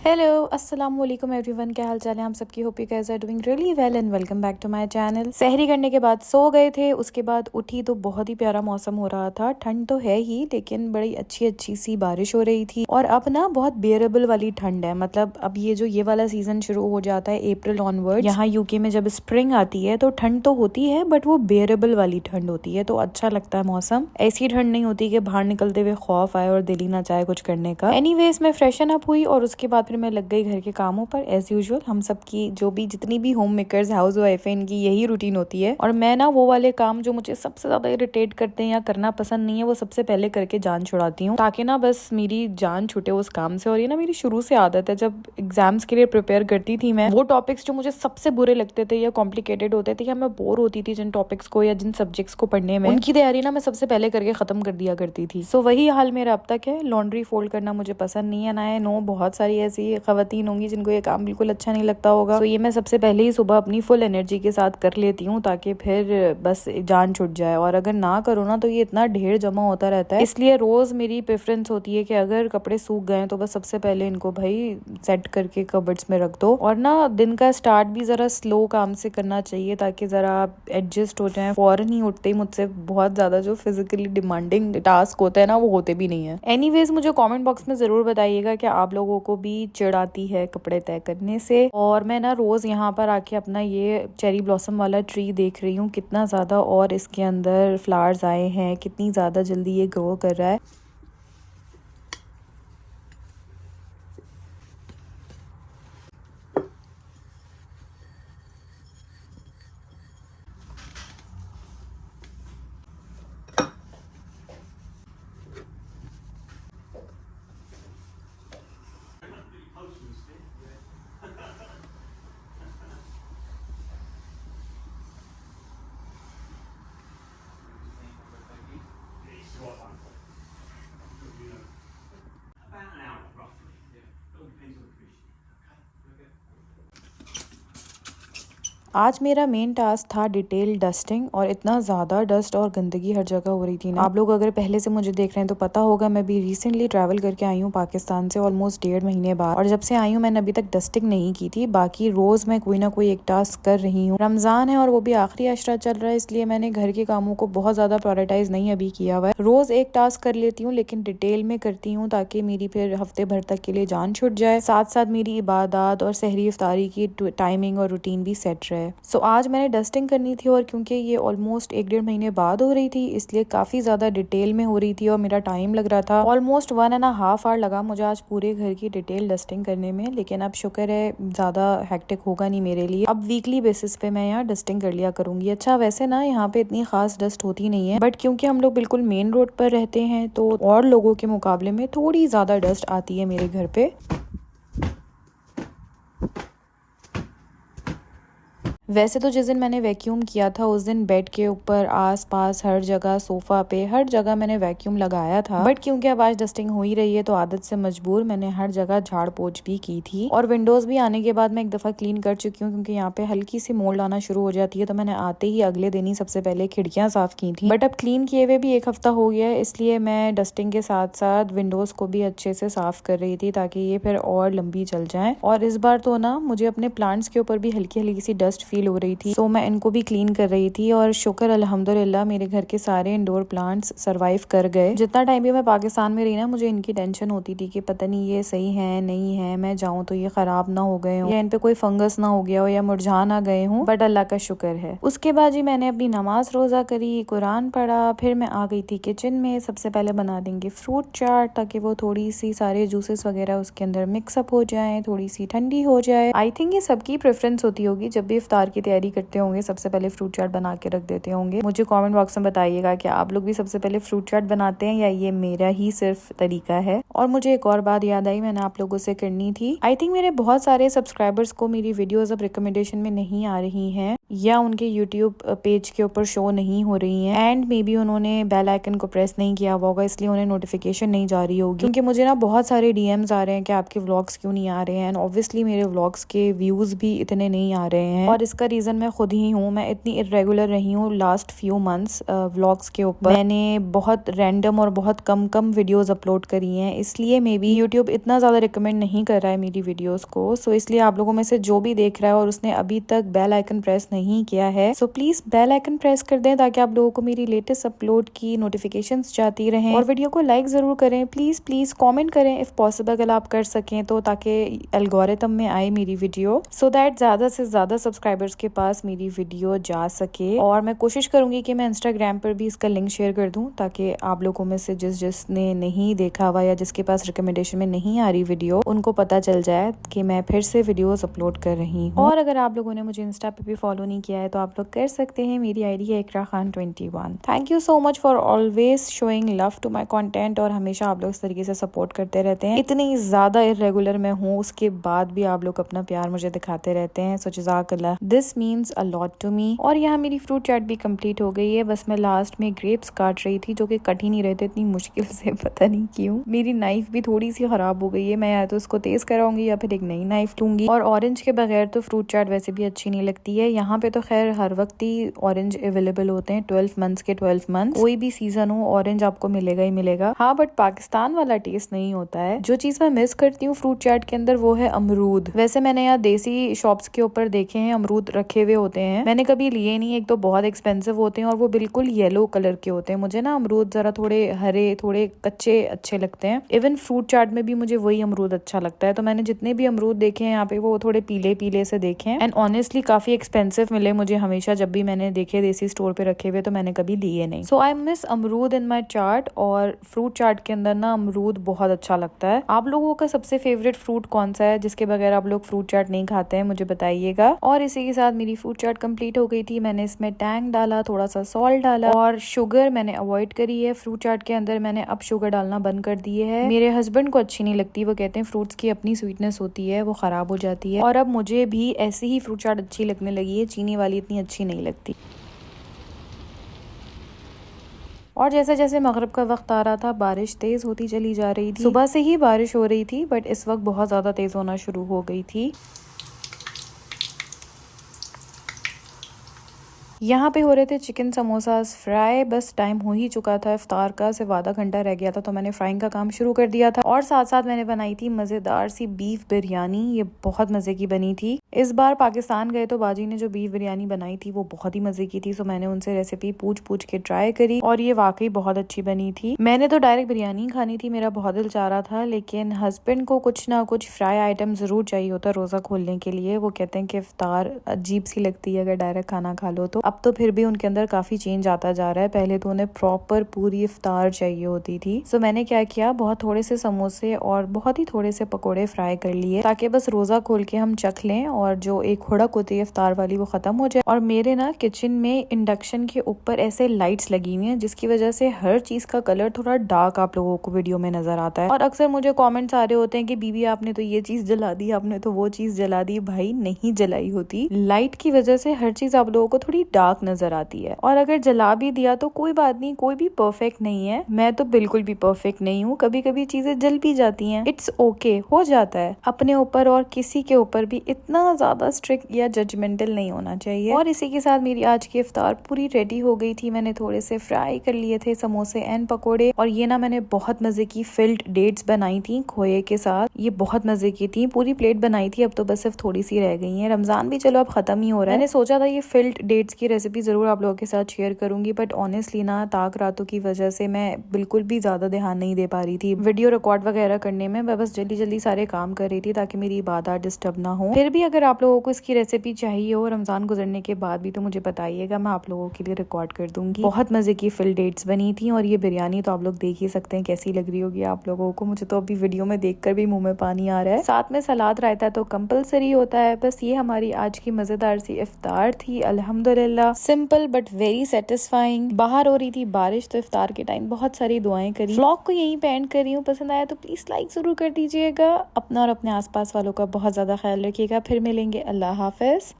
Hello अस्सलाम वालेकुम everyone, क्या हाल चाल है आप सबकी। Hope you guys are doing really well and welcome back to my channel. सहरी करने के बाद सो गए थे, उसके बाद उठी तो बहुत ही प्यारा मौसम हो रहा था। ठंड तो है ही लेकिन बड़ी अच्छी अच्छी सी बारिश हो रही थी और अब ना बहुत बेयरेबल वाली ठंड है। मतलब अब ये वाला सीजन शुरू हो जाता है अप्रैल ऑनवर्ड। यहाँ यूके में जब स्प्रिंग आती है तो ठंड तो होती है बट वो बेयरेबल वाली ठंड होती है, तो अच्छा लगता है मौसम। ऐसी ठंड नहीं होती कि बाहर निकलते हुए खौफ आए और दिल ही ना चाहे कुछ करने का। एनीवेज मैं फ्रेशन अप हुई और उसके बाद फिर मैं लग गई घर के कामों पर। एज यूजुअल हम सबकी जितनी भी होम मेकर्स हाउस वाइफ है इनकी यही रूटीन होती है। और मैं ना वो वाले काम जो मुझे सबसे ज्यादा इरिटेट करते हैं या करना पसंद नहीं है वो सबसे पहले करके जान छुड़ाती हूँ, ताकि ना बस मेरी जान छूटे उस काम से। और ये ना मेरी शुरू से आदत है, जब एग्जाम्स के लिए प्रिपेयर करती थी मैं, वो टॉपिक्स जो मुझे सबसे बुरे लगते थे या कॉम्प्लिकेटेड होते थे या मैं बोर होती थी जिन टॉपिक्स को या जिन सब्जेक्ट्स को पढ़ने में, उनकी तैयारी ना मैं सबसे पहले करके खत्म कर दिया करती थी। सो वही हाल मेरा अब तक है। लॉन्ड्री फोल्ड करना मुझे पसंद नहीं है। ना है नो बहुत सारी ऐसी खवातीन होंगी जिनको ये काम बिल्कुल अच्छा नहीं लगता होगा। तो ये मैं सबसे पहले ही सुबह अपनी फुल एनर्जी के साथ कर लेती हूँ ताकि फिर बस जान छुट जाए। और अगर ना करो ना तो ये इतना ढेर जमा होता रहता है, इसलिए रोज मेरी प्रेफरेंस होती है कि अगर कपड़े सूख गए तो बस सबसे पहले इनको भाई सेट करके कबर्ड्स में रख दो। और ना दिन का स्टार्ट भी जरा स्लो काम से करना चाहिए ताकि जरा आप एडजस्ट हो जाए। फौरन ही उठते ही मुझसे बहुत ज्यादा जो फिजिकली डिमांडिंग टास्क होता है ना वो होते भी नहीं है। एनीवेज मुझे कमेंट बॉक्स में जरूर बताइएगा कि आप लोगों को भी चिढ़ आती है कपड़े तय करने से। और मैं ना रोज यहाँ पर आके अपना ये चेरी ब्लॉसम वाला ट्री देख रही हूँ कितना ज्यादा और इसके अंदर फ्लावर्स आए हैं, कितनी ज्यादा जल्दी ये ग्रो कर रहा है। आज मेरा मेन टास्क था डिटेल डस्टिंग और इतना ज़्यादा डस्ट और गंदगी हर जगह हो रही थी ना। आप लोग अगर पहले से मुझे देख रहे हैं तो पता होगा मैं भी रिसेंटली ट्रैवल करके आई हूँ पाकिस्तान से ऑलमोस्ट 1.5 महीने बाद। और जब से आई हूँ मैंने अभी तक डस्टिंग नहीं की थी। बाकी रोज मैं कोई ना कोई एक टास्क कर रही हूँ। रमजान है और वो भी आखिरी अशरा चल रहा है, इसलिए मैंने घर के कामों को बहुत ज्यादा प्रायोरिटाइज नहीं अभी किया हुआ है। रोज एक टास्क कर लेती हूँ लेकिन डिटेल में करती हूँ ताकि मेरी फिर हफ्ते भर तक के लिए जान छुट जाए। साथ साथ मेरी इबादत और सहरी इफ्तारी की टाइमिंग और रूटीन भी सेट रहे। सो आज मैंने डस्टिंग करनी थी और क्योंकि ये ऑलमोस्ट 1.5 महीने बाद हो रही थी इसलिए काफी ज्यादा डिटेल में हो रही थी और मेरा टाइम लग रहा था। ऑलमोस्ट 1.5 आवर लगा मुझे आज पूरे घर की डिटेल डस्टिंग करने में। लेकिन अब शुक्र है ज्यादा हेक्टिक होगा नहीं मेरे लिए। अब वीकली बेसिस पे मैं यहाँ डस्टिंग कर लिया करूंगी। अच्छा वैसे ना यहाँ पे इतनी खास डस्ट होती नहीं है बट क्योंकि हम लोग बिल्कुल मेन रोड पर रहते हैं तो और लोगों के मुकाबले में थोड़ी ज्यादा डस्ट आती है मेरे घर पे। वैसे तो जिस दिन मैंने वैक्यूम किया था उस दिन बेड के ऊपर आस पास हर जगह सोफा पे हर जगह मैंने वैक्यूम लगाया था, बट क्योंकि अब आज डस्टिंग हो ही रही है तो आदत से मजबूर मैंने हर जगह झाड़ पोछ भी की थी। और विंडोज भी आने के बाद मैं एक दफा क्लीन कर चुकी हूँ क्योंकि यहाँ पे हल्की सी मोल्ड आना शुरू हो जाती है, तो मैंने आते ही अगले दिन ही सबसे पहले खिड़कियां साफ की थी। बट अब क्लीन किए हुए भी 1 हफ्ता हो गया है, इसलिए मैं डस्टिंग के साथ साथ विंडोज को भी अच्छे से साफ कर रही थी ताकि ये फिर और लंबी चल जाए। और इस बार तो ना मुझे अपने प्लांट्स के ऊपर भी हल्की हल्की सी डस्ट फील हो रही थी, तो मैं इनको भी क्लीन कर रही थी। और शुक्र अल्हम्दुलिल्लाह मेरे घर के सारे इंडोर प्लांट्स सरवाइव कर गए। जितना टाइम भी मैं पाकिस्तान में रही ना मुझे इनकी टेंशन होती थी कि पता नहीं ये सही है नहीं है, मैं जाऊं तो ये खराब ना हो गए हो या इन पे कोई फंगस ना हो गया हो या मुरझा ना गए हूँ, बट अल्लाह का शुक्र है। उसके बाद जी मैंने अपनी नमाज रोजा करी, कुरान पढ़ा, फिर मैं आ गई थी किचन में। सबसे पहले बना देंगे फ्रूट चाट ताकि वो थोड़ी सी सारे जूसेस वगैरह उसके अंदर मिक्सअप हो जाए, थोड़ी सी ठंडी हो जाए। आई थिंक ये सबकी प्रेफरेंस होती होगी, जब भी इफ्तार की तैयारी करते होंगे सबसे पहले फ्रूट चाट बना के रख देते होंगे। मुझे कमेंट बॉक्स में बताइएगा कि आप लोग भी सबसे पहले फ्रूट चाट बनाते हैं या ये मेरा ही सिर्फ तरीका है। और मुझे एक और बात याद आई मैंने आप लोगों से करनी थी। आई थिंक मेरे बहुत सारे सब्सक्राइबर्स को मेरी वीडियोस अब रिकमेंडेशन में नहीं आ रही हैं या उनके यूट्यूब पेज के ऊपर शो नहीं हो रही हैं, एंड मे बी उन्होंने बेल आइकन को प्रेस नहीं किया हुआ होगा, इसलिए उन्हें नोटिफिकेशन नहीं जा रही होगी। क्योंकि मुझे ना बहुत सारे डीएम्स आ रहे हैं कि आपके व्लॉग्स क्यों नहीं आ रहे हैं, एंड ऑब्वियसली मेरे व्लॉग्स के व्यूज भी इतने नहीं आ रहे हैं, और इसका रीजन मैं खुद ही हूँ। मैं इतनी इरेगुलर रही हूँ लास्ट फ्यू मंथ्स व्लॉग्स के ऊपर। मैंने बहुत रैंडम और बहुत कम वीडियोस अपलोड करी हैं, इसलिए मे बी यूट्यूब इतना ज्यादा रिकमेंड नहीं कर रहा है मेरी वीडियोस को। सो इसलिए आप लोगों में से जो भी देख रहा है और उसने अभी तक बेल आइकन प्रेस नहीं किया है, so please bell icon press कर दें ताकि आप लोगों को मेरी लेटेस्ट अपलोड की नोटिफिकेशंस जाती रहें। और वीडियो को लाइक जरूर करें, प्लीज प्लीज कमेंट करें इफ पॉसिबल, अगर आप कर सकें तो, ताकि एल्गोरिथम में आए मेरी वीडियो, सो दैट ज्यादा से ज्यादा सब्सक्राइबर्स के पास मेरी वीडियो जा सके। और मैं कोशिश करूंगी कि मैं इंस्टाग्राम पर भी इसका लिंक शेयर कर दूं ताकि आप लोगों में से जिसने नहीं देखा हुआ या जिसके पास रिकमेंडेशन में नहीं आ रही वीडियो, उनको पता चल जाए कि मैं फिर से वीडियोस अपलोड कर रही हूँ। और अगर आप लोगों ने मुझे इंस्टा पे भी फॉलो नहीं किया है तो आप लोग कर सकते हैं। मेरी आईडी है Iqra Khan 21। Thank you so much for always showing love to my content, और हमेशा आप लोग इस तरीके से सपोर्ट करते रहते हैं। इतनी ज्यादा इरेगुलर मैं हूँ, उसके बाद भी आप लोग अपना प्यार मुझे दिखाते रहते हैं, सो जज़ाकल्लाह, this means a lot to me. और यहाँ मेरी फ्रूट चाट भी कंप्लीट हो गई है, बस मैं लास्ट में ग्रेप्स काट रही थी जो कि कट ही नहीं रहे थे इतनी मुश्किल से, पता नहीं क्यों। मेरी नाइफ भी थोड़ी सी खराब हो गई है, मैं या तो इसको तेज कराऊंगी या फिर एक नई नाइफ लूंगी। और ऑरेंज के बगैर तो फ्रूट चाट वैसे भी अच्छी नहीं लगती है। यहाँ पे तो खैर हर वक्त ही ऑरेंज अवेलेबल होते हैं, 12 मंथ्स के 12 मंथ, कोई भी सीजन हो ऑरेंज आपको मिलेगा ही मिलेगा। हाँ, बट पाकिस्तान वाला टेस्ट नहीं होता है। जो चीज मैं मिस करती हूँ फ्रूट चाट के अंदर वो है अमरूद। वैसे मैंने यहाँ देसी शॉप्स के ऊपर देखे हैं अमरूद रखे हुए होते हैं, मैंने कभी लिए नहीं। एक तो बहुत एक्सपेंसिव होते हैं और वो बिल्कुल येलो कलर के होते हैं। मुझे ना अमरूद जरा थोड़े हरे थोड़े कच्चे अच्छे लगते हैं। इवन फ्रूट चाट में भी मुझे वही अमरूद अच्छा लगता है। तो मैंने जितने भी अमरूद देखे हैं यहाँ पे वो थोड़े पीले पीले से देखे हैं, एंड ऑनेस्टली काफी एक्सपेंसिव मिले मुझे हमेशा। जब भी मैंने देखे देसी स्टोर पे रखे हुए तो मैंने कभी लिए नहीं। सो आई मिस अमरूद इन माई चाट, और फ्रूट चाट के अंदर ना अमरूद बहुत अच्छा लगता है। आप लोगों का सबसे फेवरेट फ्रूट कौन सा है जिसके बगैर आप लोग फ्रूट चाट नहीं खाते हैं, मुझे बताइएगा। और इसी के साथ मेरी फ्रूट चाट कंप्लीट हो गई थी। मैंने इसमें टैंग डाला, थोड़ा सा सॉल्ट डाला, और शुगर मैंने अवॉइड करी है फ्रूट चाट के अंदर। मैंने अब शुगर डालना बंद कर दिए है। मेरे हस्बैंड को अच्छी नहीं लगती, वो कहते हैं फ्रूट्स की अपनी स्वीटनेस होती है, वो खराब हो जाती है। और अब मुझे भी ऐसी ही फ्रूट चाट अच्छी लगने लगी है, चीनी वाली इतनी अच्छी नहीं लगती। और जैसे जैसे मगरिब का वक्त आ रहा था बारिश तेज होती चली जा रही थी। सुबह से ही बारिश हो रही थी बट इस वक्त बहुत ज्यादा तेज होना शुरू हो गई थी। यहाँ पे हो रहे थे चिकन समोसास फ्राई। बस टाइम हो ही चुका था इफ्तार का, सिर्फ आधा घंटा रह गया था तो मैंने फ्राइंग का काम शुरू कर दिया था। और साथ साथ मैंने बनाई थी मजेदार सी बीफ बिरयानी, ये बहुत मजे की बनी थी। इस बार पाकिस्तान गए तो बाजी ने जो बीफ बिरयानी बनाई थी वो बहुत ही मजे की थी। सो मैंने उनसे रेसिपी पूछ के ट्राई करी और ये वाकई बहुत अच्छी बनी थी। मैंने तो डायरेक्ट बिरयानी खानी थी, मेरा बहुत दिल चाह रहा था, लेकिन हस्बैंड को कुछ ना कुछ फ्राई आइटम जरूर चाहिए होता रोजा खोलने के लिए। वो कहते हैं कि इफ्तार अजीब सी लगती है अगर डायरेक्ट खाना खा लो तो। अब तो फिर भी उनके अंदर काफी चेंज आता जा रहा है। पहले तो उन्हें प्रॉपर पूरी इफ्तार चाहिए होती थी। सो मैंने क्या किया, बहुत थोड़े से समोसे और बहुत ही थोड़े से पकोड़े फ्राई कर लिए ताकि बस रोजा खोल के हम चख लें और जो एक हुड़क होती है इफ्तार वाली वो खत्म हो जाए। और मेरे ना किचन में इंडक्शन के ऊपर ऐसे लाइट्स लगी हुई हैं जिसकी वजह से हर चीज का कलर थोड़ा डार्क आप लोगों को वीडियो में नजर आता है। और अक्सर मुझे कॉमेंट्स आ रहे होते हैं कि बीबी आपने तो ये चीज जला दी, आपने तो वो चीज जला दी। भाई नहीं जलाई होती, लाइट की वजह से हर चीज आप लोगों को थोड़ी डार्क नजर आती है। और अगर जला भी दिया तो कोई बात नहीं, कोई भी परफेक्ट नहीं है। मैं तो बिल्कुल भी परफेक्ट नहीं हूँ, कभी कभी चीजें जल भी जाती हैं, इट्स ओके, हो जाता है। अपने ऊपर और किसी के ऊपर भी इतना ज्यादा स्ट्रिक्ट या जजमेंटल नहीं होना चाहिए। और इसी के साथ मेरी आज की इफ्तार पूरी रेडी हो गई थी। मैंने थोड़े से फ्राई कर लिए थे समोसे एंड पकोड़े, और ये ना मैंने बहुत मजे की फिल्ड डेट्स बनाई थी खोए के साथ, ये बहुत मजे की थी। पूरी प्लेट बनाई थी, अब तो बस सिर्फ थोड़ी सी रह गई है। रमजान भी चलो अब खत्म ही हो रहा है। मैंने सोचा था ये फिल्ड डेट्स की रेसिपी जरूर आप लोगों के साथ शेयर करूंगी, बट ऑनेस्टली ना ताक रातों की वजह से मैं बिल्कुल भी ज्यादा ध्यान नहीं दे पा रही थी वीडियो रिकॉर्ड वगैरह करने में। मैं बस जल्दी जल्दी सारे काम कर रही थी ताकि मेरी इबादत डिस्टर्ब ना हो। फिर भी अगर आप लोगों को इसकी रेसिपी चाहिए हो रमजान गुजरने के बाद भी तो मुझे बताइएगा, मैं आप लोगों के लिए रिकॉर्ड कर दूंगी। बहुत मजे की फिल डेट्स बनी थी और ये बिरयानी तो आप लोग देख ही सकते हैं कैसी लग रही होगी आप लोगों को। मुझे तो अभी वीडियो में देखकर भी मुंह में पानी आ रहा है। साथ में सलाद रायता तो कंपलसरी होता है। बस ये हमारी आज की मजेदार सी इफ्तार थी, अल्हम्दुलिल्लाह। Simple but very satisfying. बाहर हो रही थी बारिश तो इफ्तार के टाइम बहुत सारी दुआएं करी। व्लॉग को यहीं पे एंड कर रही हूँ। पसंद आया तो प्लीज लाइक जरूर कर दीजिएगा। अपना और अपने आसपास वालों का बहुत ज्यादा ख्याल रखिएगा। फिर मिलेंगे। अल्लाह हाफिज।